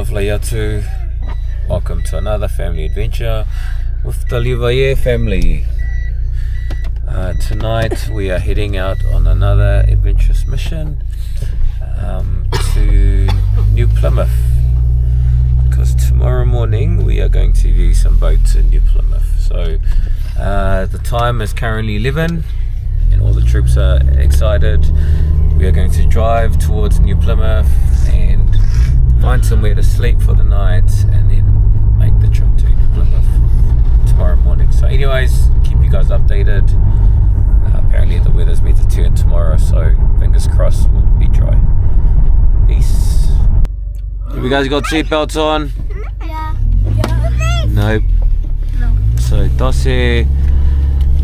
Liuvaie. Welcome to another family adventure with the Liuvaie family. Tonight we are heading out on another adventurous mission to New Plymouth, because tomorrow morning we are going to view some boats in New Plymouth. So the time is currently 11 and all the troops are excited. We are going to drive towards New Plymouth and find somewhere to sleep for the night and then make the trip to New Plymouth tomorrow morning. So anyways, keep you guys updated. Apparently the weather's meant to turn tomorrow, so fingers crossed we'll be dry. Peace. Have you guys got seatbelts on? Yeah. Nope. No. So Dose,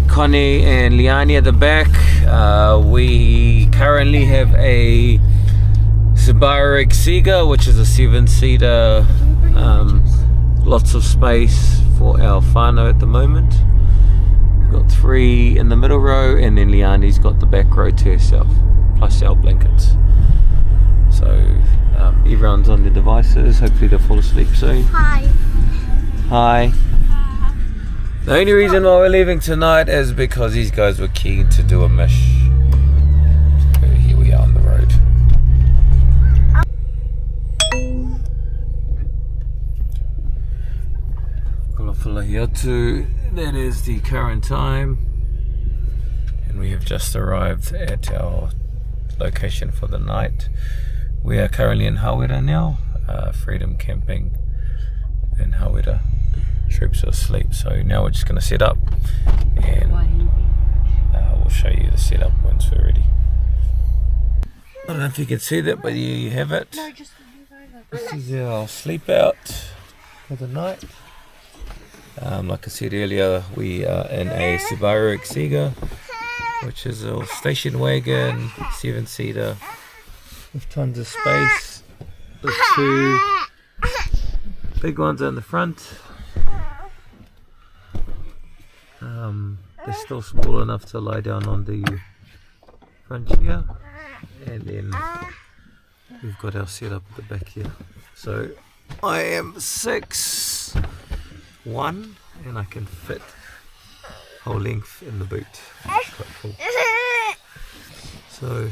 Connie and Liani at the back. We currently have a Subaru Exiga, which is a 7-seater, lots of space for our whānau at the moment. We've got 3 in the middle row and then Liani's got the back row to herself, plus our blankets. So everyone's on their devices, hopefully they'll fall asleep soon. Hi. Hi. The only reason why we're leaving tonight is because these guys were keen to do a mish. So here we are on the road. That is the current time, and we have just arrived at our location for the night. We are currently in Hawera now, Freedom Camping in Hawera. Troops are asleep, so now we're just going to set up and we'll show you the setup once we're ready. I don't know if you can see that, but here you have it. This is our sleep out for the night. Like I said earlier, we are in a Subaru Exiga, which is a station wagon, 7-seater with tons of space. There's 2 big ones in the front. They're still small enough to lie down on the front here, and then we've got our setup at the back here. So I am 6'1" and I can fit whole length in the boot. It's quite full. So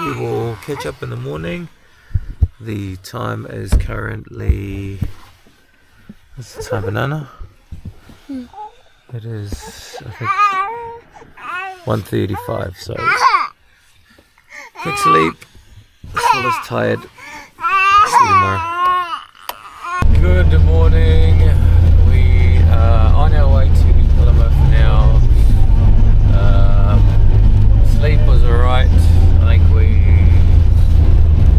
we will catch up in the morning. The time is currently, what's the time, banana? It is, I think, 1:35, so quick sleep, as well as tired. See you tomorrow. Good morning, we are on our way to New Plymouth now. Sleep was alright. I think we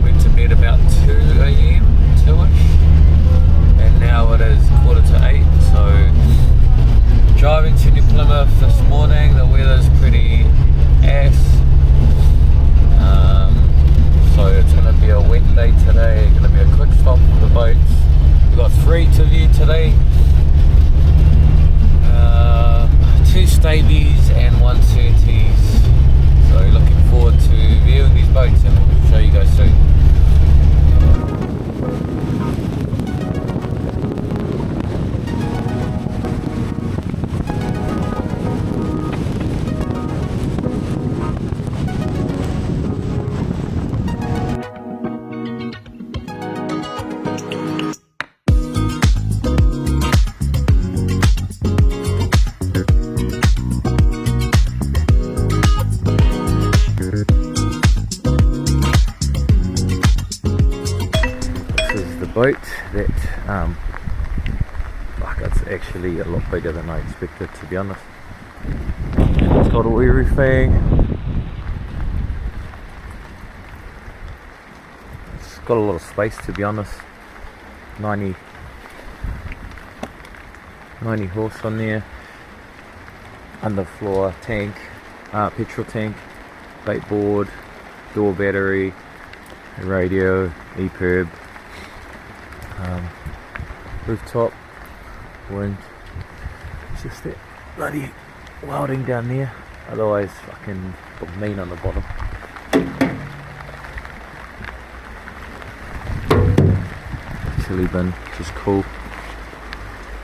went to bed about 2 AM, 2ish, and now it is 7:45, so driving to New Plymouth this morning. The weather's pretty ass, so it's going to be a wet day today. Going to be a quick stop for the boats. We've got 3 to view today, 2 Stabies and 1 Surtees. So looking forward to viewing these boats, and we'll show you guys soon. Boat that it's actually a lot bigger than I expected, to be honest. And it's got a Liuvaie. It's got a lot of space, to be honest. 90 horse on there. Underfloor tank, petrol tank, bait board, door battery, radio, EPIRB. Rooftop, wind, it's just that bloody welding down there, otherwise fucking mean on the bottom. utility bin, which is cool.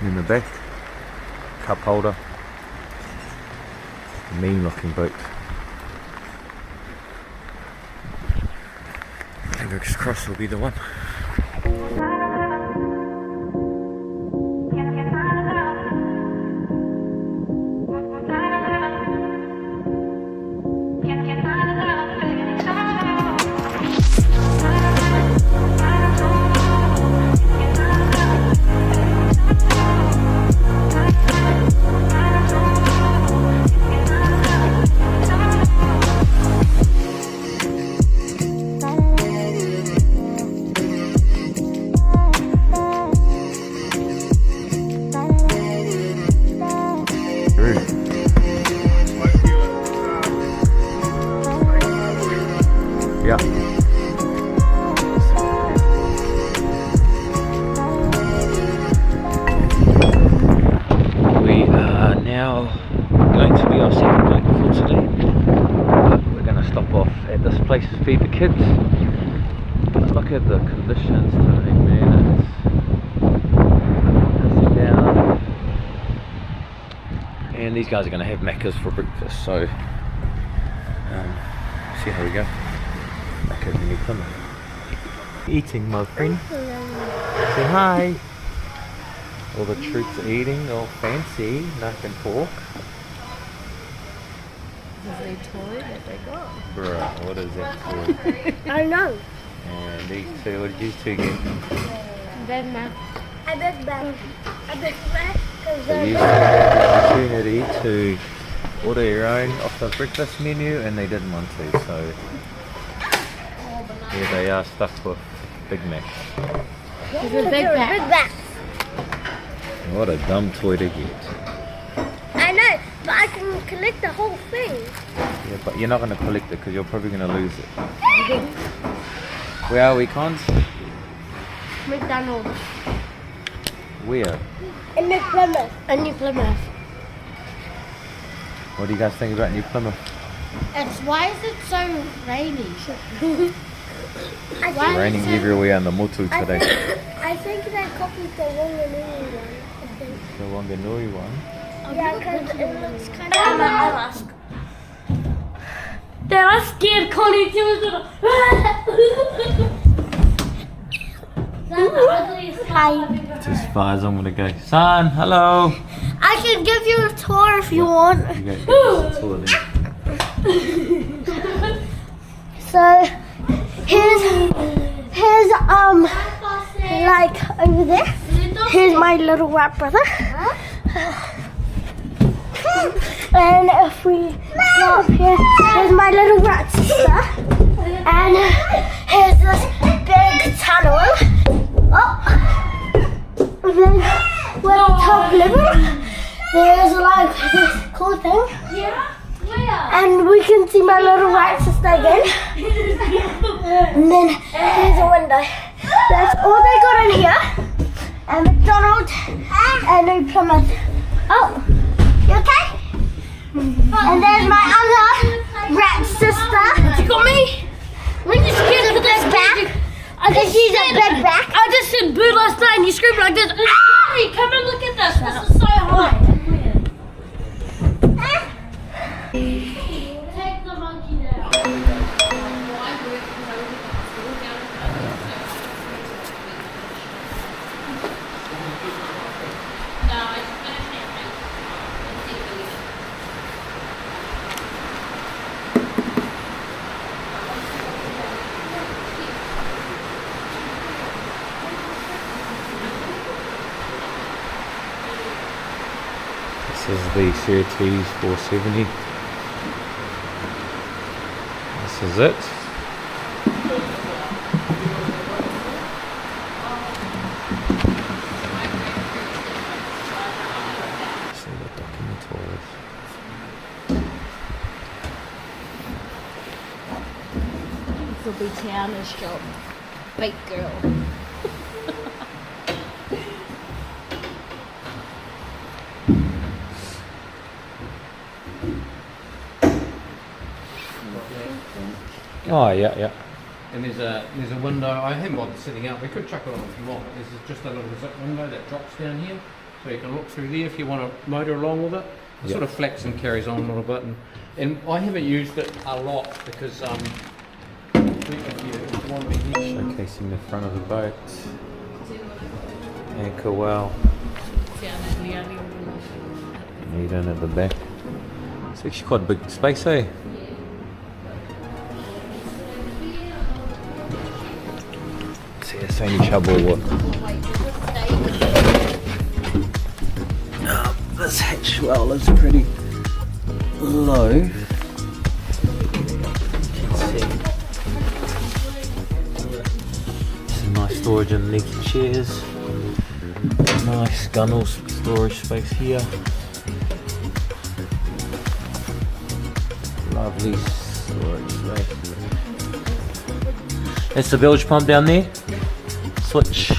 And in the back, cup holder. Mean looking boot. Fingers crossed will be the one. Yeah. We are now going to be our second night for today, but we're going to stop off at this place to feed the kids. But look at the conditions today, man. It's pissing down. And these guys are going to have Maccas for breakfast, so see how we go. Maccas in Plymouth. Eating, my friend. Say hi. All the troops are eating, all fancy, knife and fork. Is there a toy that they got? Bruh, what is that toy? I know. And these two, what did you two get? Big Mac. A Big Mac. A Big Mac. So you had the opportunity to order your own off the breakfast menu and they didn't want to, so here they are stuck with Big Mac. It's a Big Mac. Big Mac. What a dumb toy to get. I know, but I can collect the whole thing. Yeah, but you're not going to collect it because you're probably going to lose it. Where are we, Cons? McDonald's. Where? In New Plymouth. In New Plymouth. What do you guys think about New Plymouth? Why is it so rainy? It's raining everywhere in the Motu today. I think they copied the Wanganui one. The Wanganui one? Yeah, because it looks kind of like a mask. Then I scared Connie too. Hi. It's as far as I'm going to go. Son, hello! I can give you a tour if you want. You go, give us a tour then. So here's like over there. Here's my little rat brother. And if we go up here, here's my little rat sister. And here's this big tunnel. Oh, and then we're at the top level. There's like this cool thing. Yeah. And we can see my little rat sister again. And then here's a window. That's all they got in here. And McDonald's and New Plymouth. Oh, you okay? And there's my other rat sister. You got me? When you scared of this back? She's a big back. I just said boo last night and you screamed like this. Hey, come and look at this. This is so high. Take the monkey down. This is the Surtees 470. This is it. See the documentals. This will be Tiana's job. Big girl. Oh, yeah, yeah. And there's a window. I haven't bothered sitting out. We could chuck it on if you want. There's just a little zip window that drops down here, so you can look through there if you want to motor along with it. It sort of flex and carries on a little bit, and I haven't used it a lot because showcasing the front of the boat, anchor well, need in at the back. It's actually quite a big space, eh? See, it's any trouble what? This hatch well is pretty low. You can see. Some nice storage underneath chairs. Nice gunnel storage space here. Lovely storage space. That's the bilge pump down there. Switch.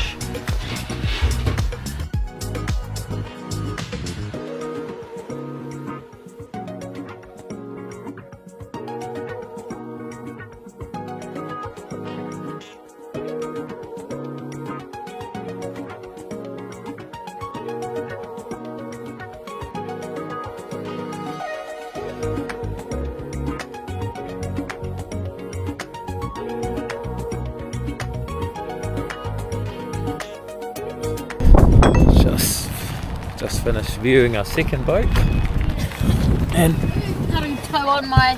Just finished viewing our second boat, and cutting toe on my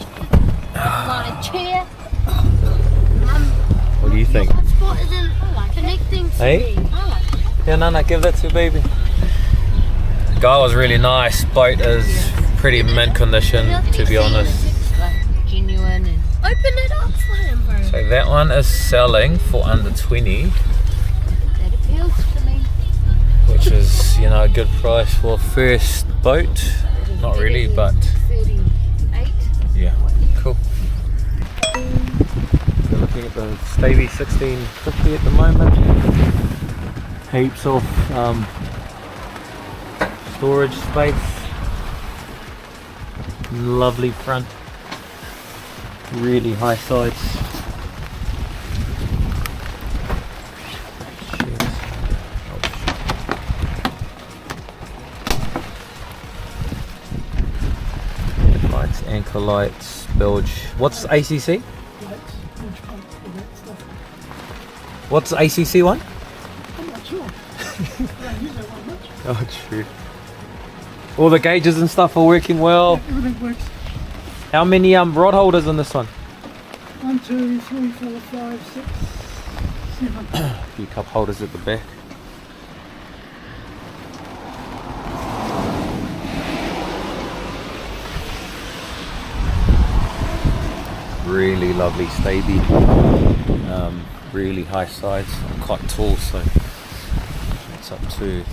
chair. What do you think? Your hotspot isn't connecting to Hey? me. Yeah, Nana, give that to baby. The guy was really nice. Boat is pretty mint condition, to be honest. It's like genuine and open it up for him, bro. So that one is selling for under 20. That appeals to me. Which is, you know, a good price for a first boat. Not really, but 38. yeah, cool. We're looking at the Stavey 1650 at the moment. Heaps of storage space. Lovely front. Really high sides. Anchor lights, bilge. What's ACC? What's the ACC one? I'm not sure. I don't use that one much. Oh, true. All the gauges and stuff are working well. Everything works. How many rod holders in this one? 1, 2, 3, 4, 5, 6, 7. A few cup holders at the back. Really lovely Stavey, really high sides. I'm quite tall, so it's up to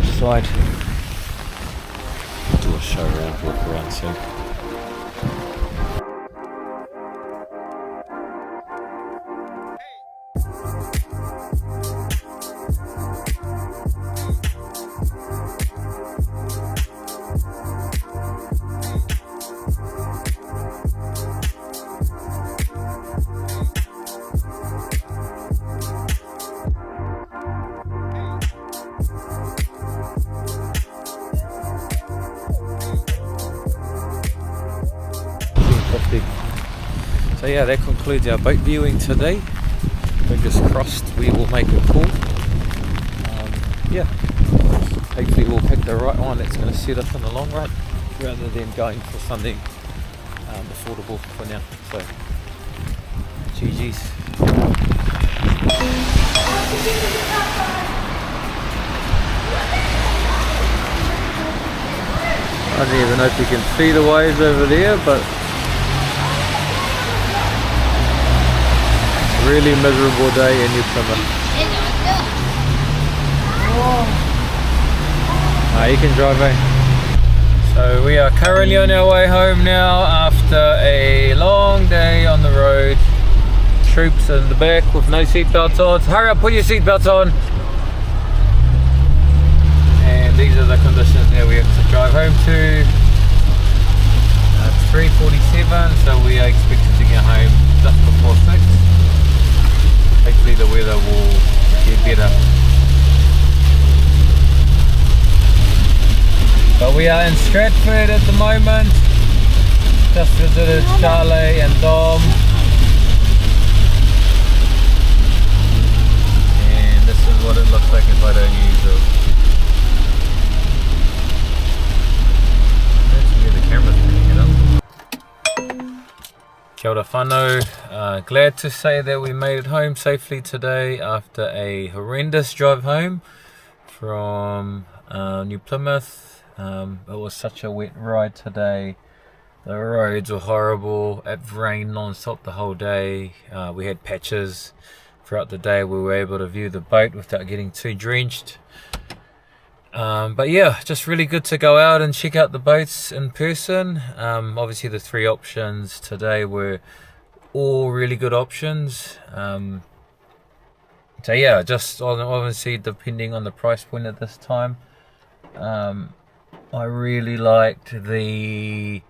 the side. Do a show around, walk around soon. So yeah, that concludes our boat viewing today. Fingers crossed we will make a call. Yeah, hopefully we'll pick the right one that's going to suit us in the long run, rather than going for something affordable for now. So, GG's. I don't even know if you can see the waves over there, but really miserable day in New Plymouth. You can drive, eh? So we are currently on our way home now after a long day on the road. Troops in the back with no seatbelts on. So hurry up, put your seatbelts on. And these are the conditions that we have to drive home to. 3:47, so we are expected to get home just before 6. Hopefully the weather will get better. But we are in Stratford at the moment. Just visited Sharlay and Dom. And this is what it looks like if I don't use it. That's where the camera's picking it up. Kia ora whanau. Glad to say that we made it home safely today after a horrendous drive home from New Plymouth. It was such a wet ride today. The roads were horrible. It rained non-stop the whole day. We had patches throughout the day. We were able to view the boat without getting too drenched. But yeah, just really good to go out and check out the boats in person. Obviously the 3 options today were all really good options. So yeah, just obviously depending on the price point at this time. I really liked the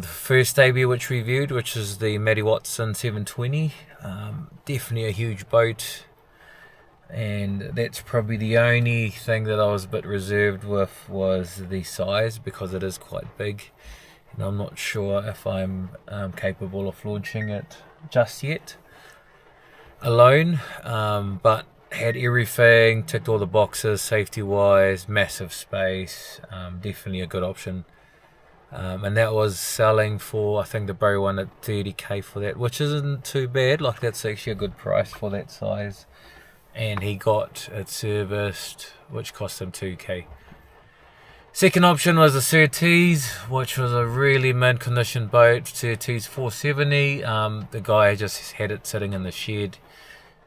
first AB which we viewed, which is the Matty Watson 720. Definitely a huge boat, and that's probably the only thing that I was a bit reserved with was the size, because it is quite big and I'm not sure if I'm capable of launching it just yet alone, but had everything, ticked all the boxes safety wise, massive space, definitely a good option. And that was selling for, I think the Barry one at 30k for that, which isn't too bad. Like, that's actually a good price for that size. And he got it serviced, which cost him 2k. Second option was the Surtees, which was a really mint condition boat. Surtees 470. The guy just had it sitting in the shed,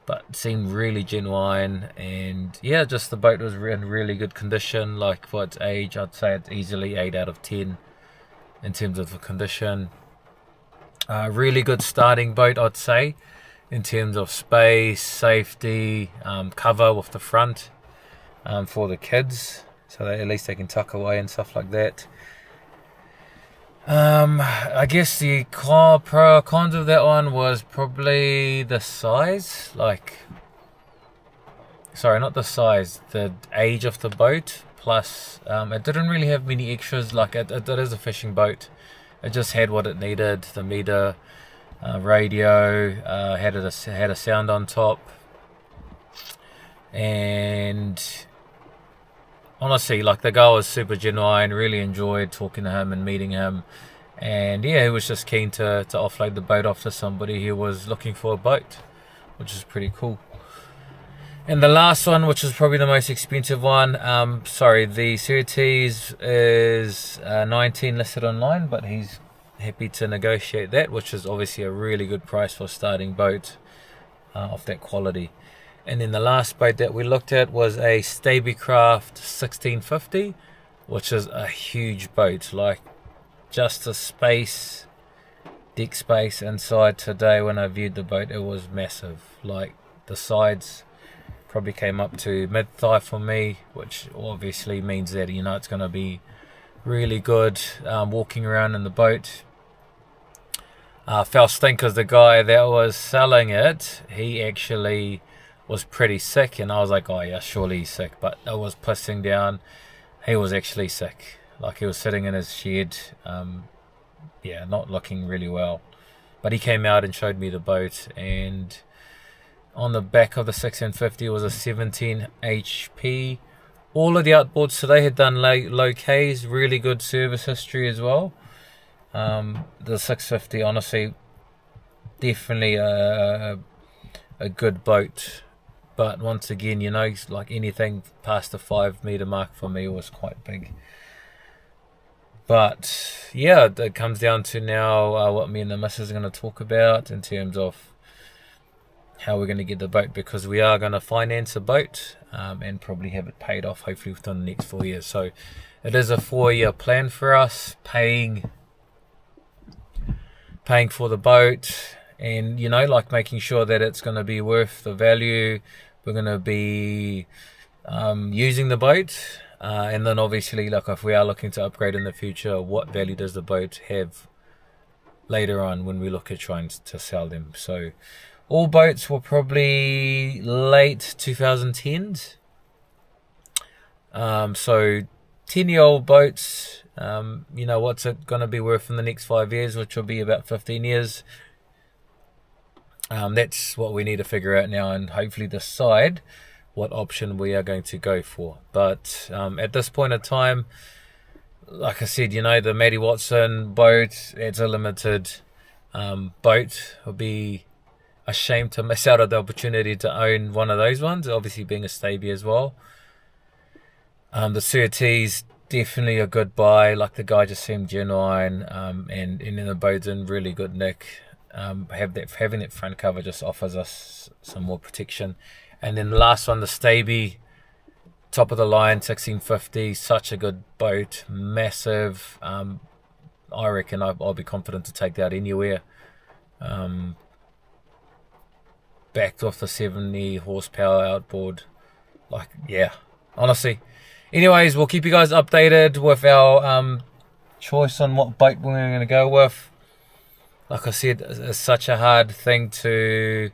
but seemed really genuine. And yeah, just the boat was in really good condition. Like, for its age, I'd say it's easily 8 out of 10 in terms of the condition. Really good starting boat, I'd say, in terms of space, safety, cover with the front for the kids, so that at least they can tuck away and stuff like that. I guess the pro or cons of that one was probably the size. Like, sorry, not the size, the age of the boat. Plus, it didn't really have many extras. Like, it is a fishing boat. It just had what it needed. The meter, radio, had a sound on top. And honestly, like, the guy was super genuine. Really enjoyed talking to him and meeting him. And yeah, he was just keen to offload the boat off to somebody who was looking for a boat, which is pretty cool. And the last one, which is probably the most expensive one, sorry, the Surtees is 19 listed online, but he's happy to negotiate that, which is obviously a really good price for a starting boat of that quality. And then the last boat that we looked at was a Stabicraft 1650, which is a huge boat. Like, just the space, deck space inside today when I viewed the boat, it was massive. Like, the sides probably came up to mid-thigh for me, which obviously means that, you know, it's going to be really good walking around in the boat. Fell stink because the guy that was selling it, he actually was pretty sick, and I was like, oh yeah, surely he's sick, but it was pissing down. He was actually sick. Like, he was sitting in his shed, yeah, not looking really well. But he came out and showed me the boat, and on the back of the 1650 was a 17 HP. All of the outboards today had done low Ks, really good service history as well. The 650, honestly, definitely a good boat. But once again, you know, like, anything past the 5 meter mark for me was quite big. But yeah, it comes down to now what me and the missus are going to talk about in terms of how we're going to get the boat, because we are going to finance a boat and probably have it paid off hopefully within the next 4 years. So it is a 4-year plan for us, paying for the boat, and, you know, like, making sure that it's going to be worth the value. We're going to be using the boat, and then obviously, like, if we are looking to upgrade in the future, what value does the boat have later on when we look at trying to sell them. So all boats were probably late 2010s. So 10-year-old boats, you know, what's it going to be worth in the next 5 years, which will be about 15 years. That's what we need to figure out now, and hopefully decide what option we are going to go for. But at this point in time, like I said, you know, the Matty Watson boat, it's a limited boat. It'll be a shame to miss out on the opportunity to own one of those ones, obviously being a Stabie as well. The Surtees, definitely a good buy. Like, the guy just seemed genuine, and then the boat's in really good nick. Having that front cover just offers us some more protection. And then the last one, the Stabie, top of the line, 1650, such a good boat, massive. I reckon I'll be confident to take that anywhere. Backed off the 70 horsepower outboard. Like, yeah, honestly. Anyways, we'll keep you guys updated with our choice on what boat we're going to go with. Like I said, it's such a hard thing to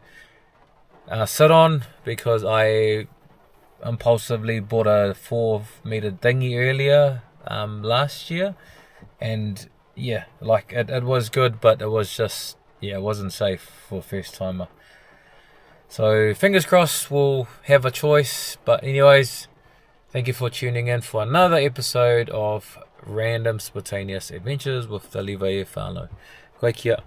sit on, because I impulsively bought a 4-meter dinghy earlier last year, and yeah, like it was good, but it was just, yeah, it wasn't safe for a first timer. So fingers crossed we'll have a choice. But anyways, thank you for tuning in for another episode of Random Spontaneous Adventures with the Liuvaie whānau. Koe kia.